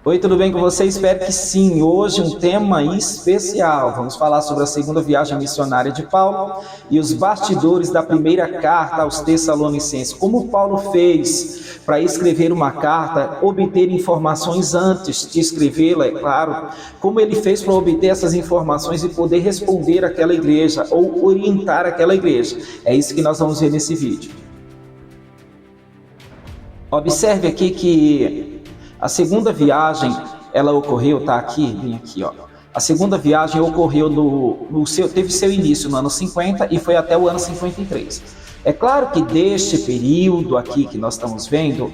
Oi, tudo bem com você? Espero que sim. Hoje um tema especial. Vamos falar sobre a segunda viagem missionária de Paulo e os bastidores da primeira carta aos Tessalonicenses. Como Paulo fez para escrever uma carta, obter informações antes de escrevê-la, é claro. Como ele fez para obter essas informações e poder responder àquela igreja ou orientar aquela igreja. É isso que nós vamos ver nesse vídeo. Observe aqui que a segunda viagem, ela ocorreu, tá aqui, vem aqui, ó. A segunda viagem ocorreu teve seu início no ano 50 e foi até o ano 53. É claro que deste período aqui que nós estamos vendo,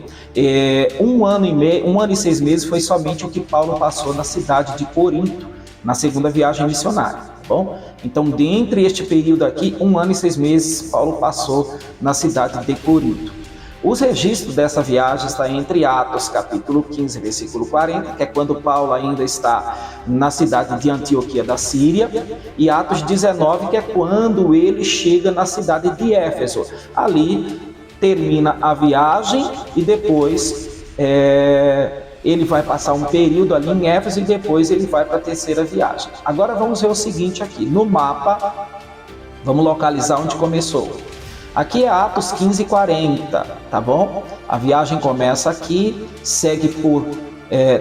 um ano e 6 meses foi somente o que Paulo passou na cidade de Corinto, na segunda viagem missionária, tá bom? Então, dentre este período aqui, 1 ano e 6 meses, Paulo passou na cidade de Corinto. Os registros dessa viagem estão entre Atos, capítulo 15, versículo 40, que é quando Paulo ainda está na cidade de Antioquia da Síria, e Atos 19, que é quando ele chega na cidade de Éfeso. Ali termina a viagem e depois ele vai passar um período ali em Éfeso e depois ele vai para a terceira viagem. Agora vamos ver o seguinte aqui, no mapa, vamos localizar onde começou. Aqui é Atos 15:40, tá bom? A viagem começa aqui, segue por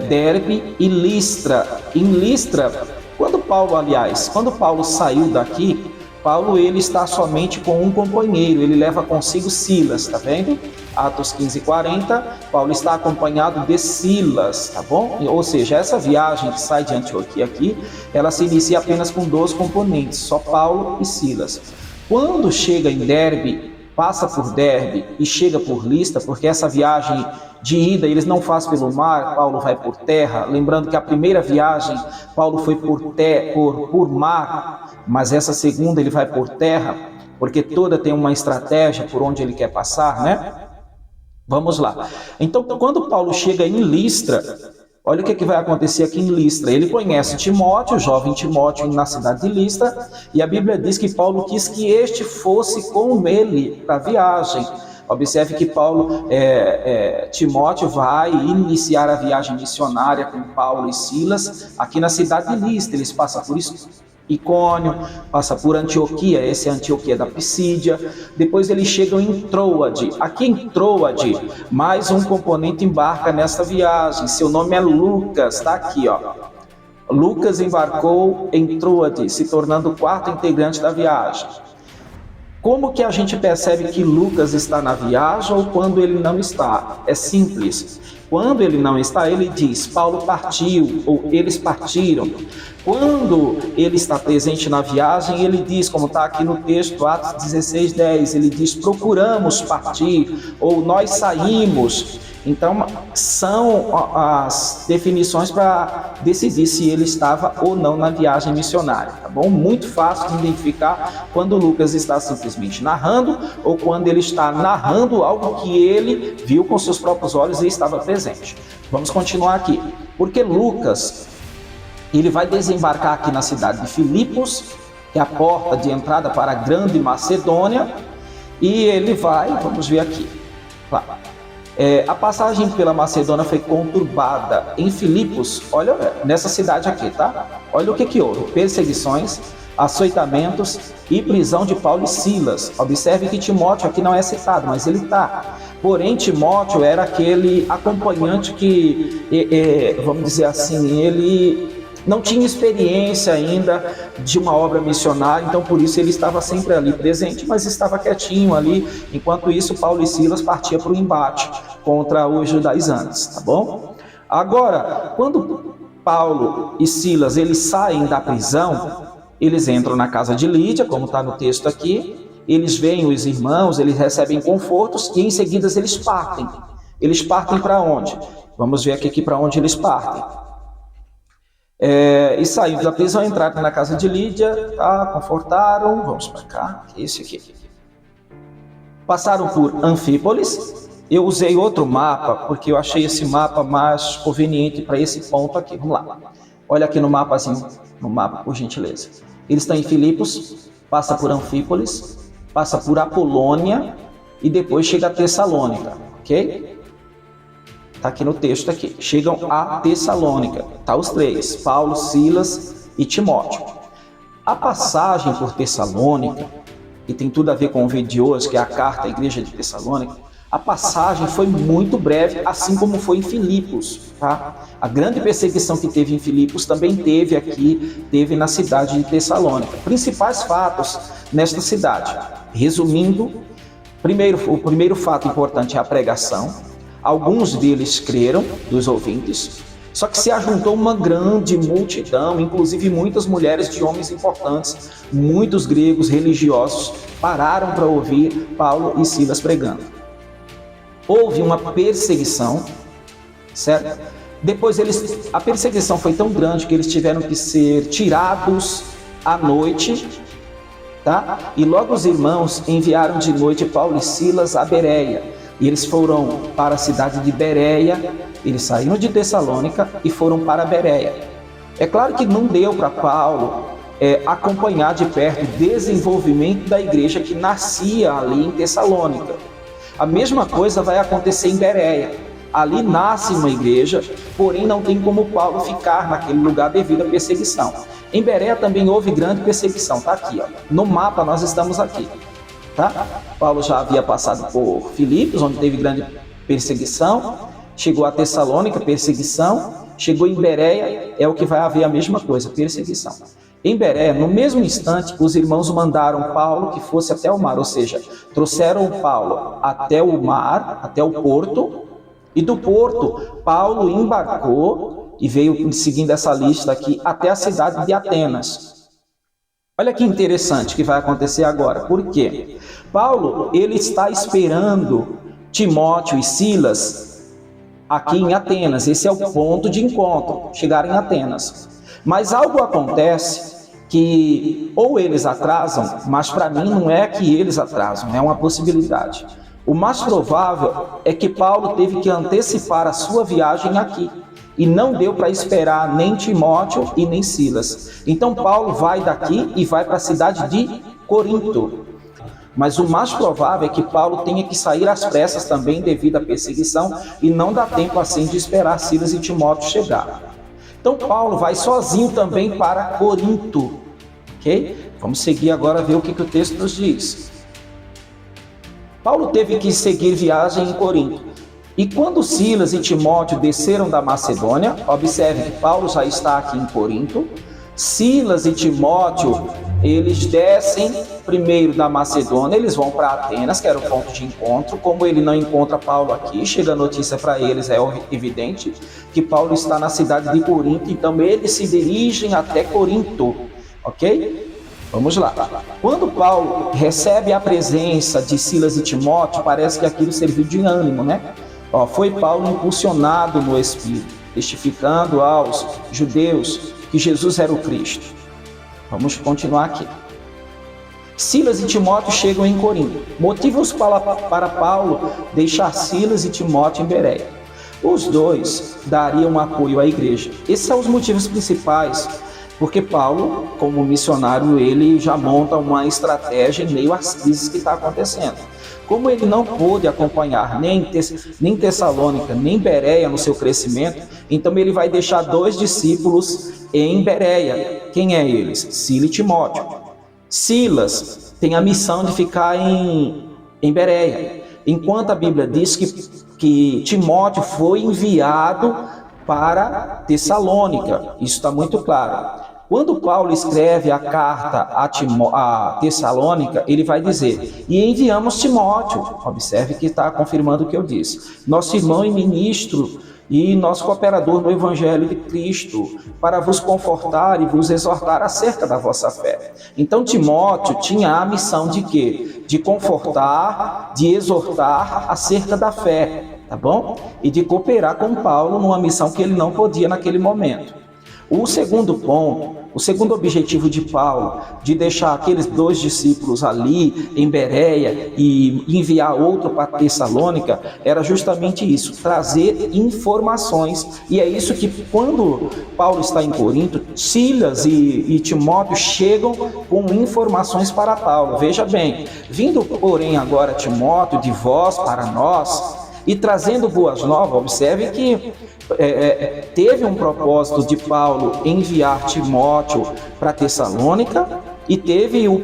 Derbe e Listra. Em Listra, quando Paulo saiu daqui, Paulo ele está somente com um companheiro, ele leva consigo Silas, tá vendo? Atos 15:40, Paulo está acompanhado de Silas, tá bom? Ou seja, essa viagem que sai de Antioquia aqui, ela se inicia apenas com 2 componentes, só Paulo e Silas. Quando chega em Derbe, passa por Derbe e chega por Listra, porque essa viagem de ida eles não fazem pelo mar, Paulo vai por terra. Lembrando que a primeira viagem Paulo foi por mar, mas essa segunda ele vai por terra, porque toda tem uma estratégia por onde ele quer passar, né? Vamos lá. Então, quando Paulo chega em Listra, olha o que vai acontecer aqui em Listra. Ele conhece Timóteo, o jovem Timóteo, na cidade de Listra, e a Bíblia diz que Paulo quis que este fosse com ele para a viagem. Observe que Timóteo vai iniciar a viagem missionária com Paulo e Silas aqui na cidade de Listra. Eles passam por Icônio, passa por Antioquia, essa é a Antioquia da Pisídia. Depois eles chegam em Troade. Aqui em Troade, mais um componente embarca nessa viagem. Seu nome é Lucas, está aqui, ó. Lucas embarcou em Troade, se tornando o 4º integrante da viagem. Como que a gente percebe que Lucas está na viagem ou quando ele não está? É simples. Quando ele não está, ele diz, Paulo partiu, ou eles partiram. Quando ele está presente na viagem, ele diz, como está aqui no texto, Atos 16:10, ele diz, procuramos partir, ou nós saímos. Então, são as definições para decidir se ele estava ou não na viagem missionária, tá bom? Muito fácil de identificar quando Lucas está simplesmente narrando ou quando ele está narrando algo que ele viu com seus próprios olhos e estava presente. Vamos continuar aqui. Porque Lucas, ele vai desembarcar aqui na cidade de Filipos, que é a porta de entrada para a Grande Macedônia, e ele vai, vamos ver aqui, claro. A passagem pela Macedônia foi conturbada. Em Filipos, olha, nessa cidade aqui, tá? Olha o que houve: perseguições, açoitamentos e prisão de Paulo e Silas. Observe que Timóteo aqui não é citado, mas ele está. Porém, Timóteo era aquele acompanhante que, vamos dizer assim, ele não tinha experiência ainda de uma obra missionária, então por isso ele estava sempre ali presente, mas estava quietinho ali. Enquanto isso, Paulo e Silas partiam para o embate contra os judaizantes, tá bom? Agora, quando Paulo e Silas eles saem da prisão, eles entram na casa de Lídia, como está no texto aqui, eles veem os irmãos, eles recebem confortos e em seguida eles partem. Eles partem para onde? Vamos ver aqui para onde eles partem. E saindo da prisão, entraram na casa de Lídia, tá? Confortaram, vamos para cá, esse aqui. Passaram por Anfípolis. Eu usei outro mapa, porque eu achei esse mapa mais conveniente para esse ponto aqui. Vamos lá. Olha aqui no mapazinho, no mapa, por gentileza. Eles estão em Filipos, passa por Anfípolis, passa por Apolônia e depois chega a Tessalônica, ok? está aqui no texto aqui, chegam a Tessalônica, tá os três, Paulo, Silas e Timóteo. A passagem por Tessalônica, e tem tudo a ver com o vídeo de hoje, que é a carta à igreja de Tessalônica, a passagem foi muito breve, assim como foi em Filipos, tá? A grande perseguição que teve em Filipos também teve na cidade de Tessalônica. Principais fatos nesta cidade. Resumindo, o primeiro fato importante é a pregação. Alguns deles creram, dos ouvintes, só que se ajuntou uma grande multidão, inclusive muitas mulheres de homens importantes, muitos gregos religiosos pararam para ouvir Paulo e Silas pregando. Houve uma perseguição, certo? Depois a perseguição foi tão grande que eles tiveram que ser tirados à noite, tá? E logo os irmãos enviaram de noite Paulo e Silas a Bereia. E eles foram para a cidade de Bereia, eles saíram de Tessalônica e foram para Bereia. É claro que não deu para Paulo acompanhar de perto o desenvolvimento da igreja que nascia ali em Tessalônica. A mesma coisa vai acontecer em Bereia. Ali nasce uma igreja, porém não tem como Paulo ficar naquele lugar devido à perseguição. Em Bereia também houve grande perseguição, tá aqui, ó. No mapa nós estamos aqui, tá? Paulo já havia passado por Filipos, onde teve grande perseguição, chegou a Tessalônica, perseguição, chegou em Bereia, é o que vai haver a mesma coisa, perseguição. Em Bereia, no mesmo instante, os irmãos mandaram Paulo que fosse até o mar, ou seja, trouxeram Paulo até o mar, até o porto, e do porto, Paulo embarcou e veio seguindo essa lista aqui até a cidade de Atenas. Olha que interessante que vai acontecer agora. Por quê? Paulo, ele está esperando Timóteo e Silas aqui em Atenas. Esse é o ponto de encontro, chegar em Atenas. Mas algo acontece que ou eles atrasam, mas para mim não é que eles atrasam, é uma possibilidade. O mais provável é que Paulo teve que antecipar a sua viagem aqui e não deu para esperar nem Timóteo e nem Silas. Então Paulo vai daqui e vai para a cidade de Corinto. Mas o mais provável é que Paulo tenha que sair às pressas também devido à perseguição e não dá tempo assim de esperar Silas e Timóteo chegar. Então Paulo vai sozinho também para Corinto, ok? Vamos seguir agora a ver o que o texto nos diz. Paulo teve que seguir viagem em Corinto. E quando Silas e Timóteo desceram da Macedônia, observe que Paulo já está aqui em Corinto, Silas e Timóteo, eles descem primeiro da Macedônia, eles vão para Atenas, que era o ponto de encontro. Como ele não encontra Paulo aqui, chega a notícia para eles, é evidente que Paulo está na cidade de Corinto, então eles se dirigem até Corinto, ok? Vamos lá. Quando Paulo recebe a presença de Silas e Timóteo, parece que aquilo serviu de ânimo, né? Foi Paulo impulsionado no Espírito, testificando aos judeus que Jesus era o Cristo. Vamos continuar aqui. Silas e Timóteo chegam em Corinto. Motivos para Paulo deixar Silas e Timóteo em Bereia. Os dois dariam apoio à igreja. Esses são os motivos principais, porque Paulo, como missionário, ele já monta uma estratégia em meio às crises que está acontecendo. Como ele não pôde acompanhar nem Tessalônica, nem Bereia no seu crescimento, então ele vai deixar 2 discípulos em Bereia. Quem é eles? Silas e Timóteo. Silas tem a missão de ficar em Bereia, enquanto a Bíblia diz que Timóteo foi enviado para Tessalônica. Isso está muito claro. Quando Paulo escreve a carta a Tessalônica, ele vai dizer: e enviamos Timóteo. Observe que está confirmando o que eu disse. Nosso irmão e ministro e nosso cooperador no Evangelho de Cristo, para vos confortar e vos exortar acerca da vossa fé. Então Timóteo tinha a missão de quê? De confortar, de exortar acerca da fé, tá bom? E de cooperar com Paulo numa missão que ele não podia naquele momento. O segundo ponto, o segundo objetivo de Paulo, de deixar aqueles 2 discípulos ali em Bereia e enviar outro para Tessalônica, era justamente isso, trazer informações. E é isso que quando Paulo está em Corinto, Silas e Timóteo chegam com informações para Paulo. Veja bem, vindo porém agora Timóteo de vós para nós, e trazendo boas novas. Observe que teve um propósito de Paulo enviar Timóteo para Tessalônica, e o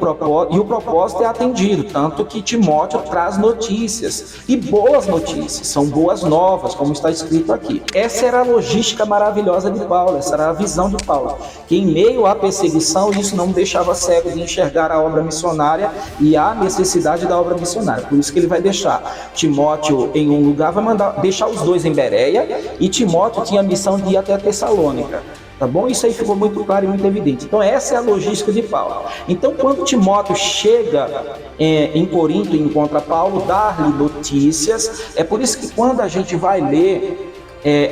propósito é atendido, tanto que Timóteo traz notícias, e boas notícias, são boas novas, como está escrito aqui. Essa era a logística maravilhosa de Paulo, essa era a visão de Paulo, que em meio à perseguição, isso não deixava cego de enxergar a obra missionária e a necessidade da obra missionária. Por isso que ele vai deixar Timóteo em um lugar, vai deixar os dois em Bereia, e Timóteo tinha a missão de ir até Tessalônica. Tá bom? Isso aí ficou muito claro e muito evidente. Então essa é a logística de Paulo. Então quando Timóteo chega em Corinto e encontra Paulo, dá-lhe notícias. É por isso que quando a gente vai ler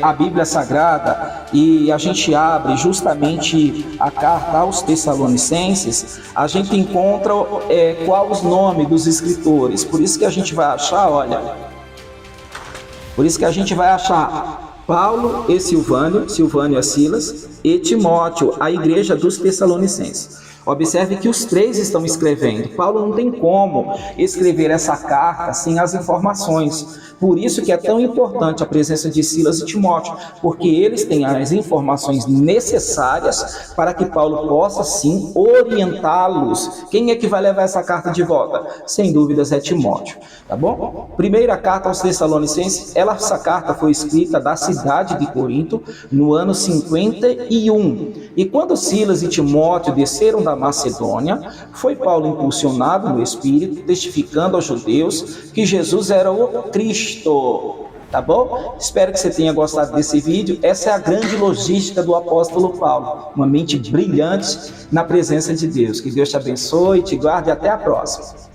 a Bíblia Sagrada e a gente abre justamente a carta aos Tessalonicenses, a gente encontra qual os nomes dos escritores. Por isso que a gente vai achar, Paulo e Silvânio a Silas, e Timóteo, a igreja dos Tessalonicenses. Observe que os três estão escrevendo. Paulo não tem como escrever essa carta sem as informações. Por isso que é tão importante a presença de Silas e Timóteo, porque eles têm as informações necessárias para que Paulo possa, sim, orientá-los. Quem é que vai levar essa carta de volta? Sem dúvidas é Timóteo, tá bom? Primeira carta aos Tessalonicenses, essa carta foi escrita da cidade de Corinto no ano 51. E quando Silas e Timóteo desceram da Macedônia, foi Paulo impulsionado no Espírito, testificando aos judeus que Jesus era o Cristo. Tá bom? Espero que você tenha gostado desse vídeo. Essa é a grande logística do apóstolo Paulo, uma mente brilhante na presença de Deus. Que Deus te abençoe, te guarde e até a próxima.